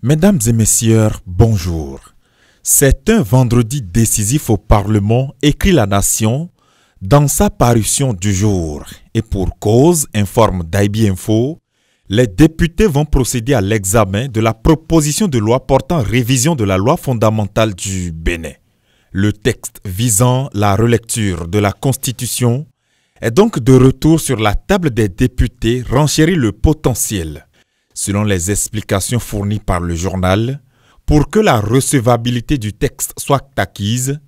Mesdames et messieurs, bonjour. C'est un vendredi décisif au Parlement, écrit La Nation, dans sa parution du jour. Et pour cause, informe d'IB Info, les députés vont procéder à l'examen de la proposition de loi portant révision de la loi fondamentale du Bénin. Le texte visant la relecture de la Constitution est donc de retour sur la table des députés, renchérit le potentiel. Selon les explications fournies par le journal, pour que la recevabilité du texte soit acquise,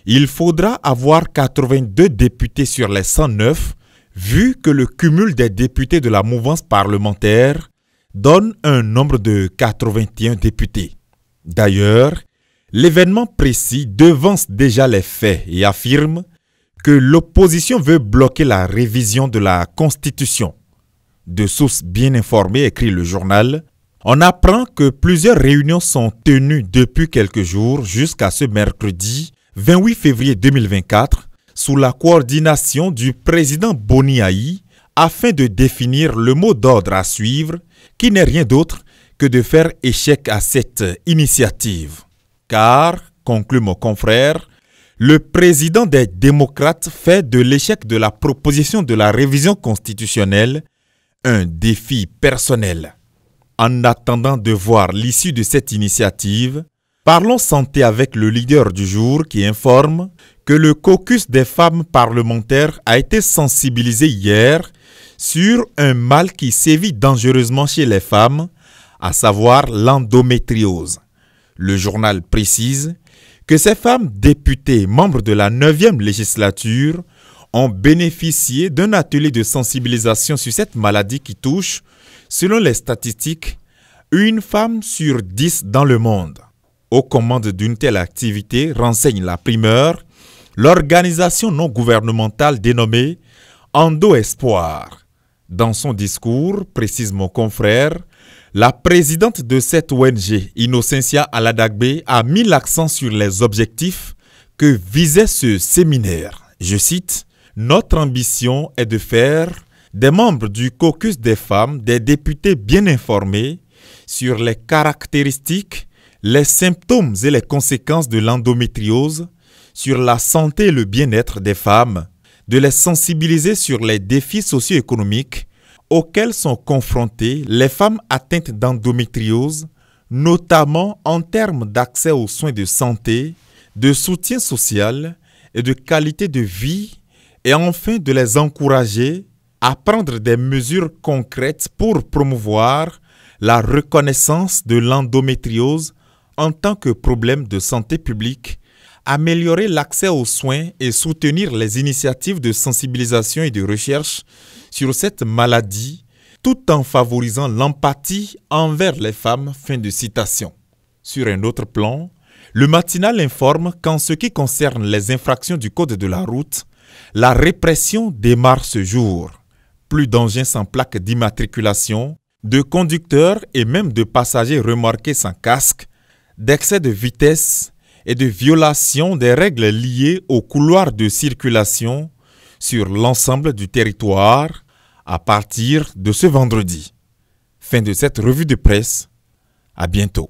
il faudra avoir 82 députés sur les 109, vu que le cumul des députés de la mouvance parlementaire donne un nombre de 81 députés. D'ailleurs, l'événement précis devance déjà les faits et affirme que l'opposition veut bloquer la révision de la Constitution. De sources bien informées, écrit le journal, on apprend que plusieurs réunions sont tenues depuis quelques jours jusqu'à ce mercredi 28 février 2024 sous la coordination du président Boni Aï afin de définir le mot d'ordre à suivre qui n'est rien d'autre que de faire échec à cette initiative. Car, conclut mon confrère, le président des démocrates fait de l'échec de la proposition de la révision constitutionnelle un défi personnel. En attendant de voir l'issue de cette initiative, parlons santé avec le leader du jour qui informe que le caucus des femmes parlementaires a été sensibilisé hier sur un mal qui sévit dangereusement chez les femmes, à savoir l'endométriose. Le journal précise que ces femmes députées membres de la 9e législature ont bénéficié d'un atelier de sensibilisation sur cette maladie qui touche, selon les statistiques, une femme sur 10 dans le monde. Aux commandes d'une telle activité, renseigne la primeur, l'organisation non gouvernementale dénommée Endo Espoir. Dans son discours, précise mon confrère, la présidente de cette ONG, Innocentia Aladagbe, a mis l'accent sur les objectifs que visait ce séminaire. Je cite, « Notre ambition est de faire des membres du caucus des femmes des députés bien informés sur les caractéristiques, les symptômes et les conséquences de l'endométriose, sur la santé et le bien-être des femmes, de les sensibiliser sur les défis socio-économiques auxquels sont confrontées les femmes atteintes d'endométriose, notamment en termes d'accès aux soins de santé, de soutien social et de qualité de vie, et enfin de les encourager à prendre des mesures concrètes pour promouvoir la reconnaissance de l'endométriose en tant que problème de santé publique, améliorer l'accès aux soins et soutenir les initiatives de sensibilisation et de recherche sur cette maladie, tout en favorisant l'empathie envers les femmes. » Fin de citation. Sur un autre plan, le matinal informe qu'en ce qui concerne les infractions du code de la route, la répression démarre ce jour. Plus d'engins sans plaque d'immatriculation, de conducteurs et même de passagers remorqués sans casque, d'excès de vitesse et de violation des règles liées aux couloirs de circulation sur l'ensemble du territoire à partir de ce vendredi. Fin de cette revue de presse. À bientôt.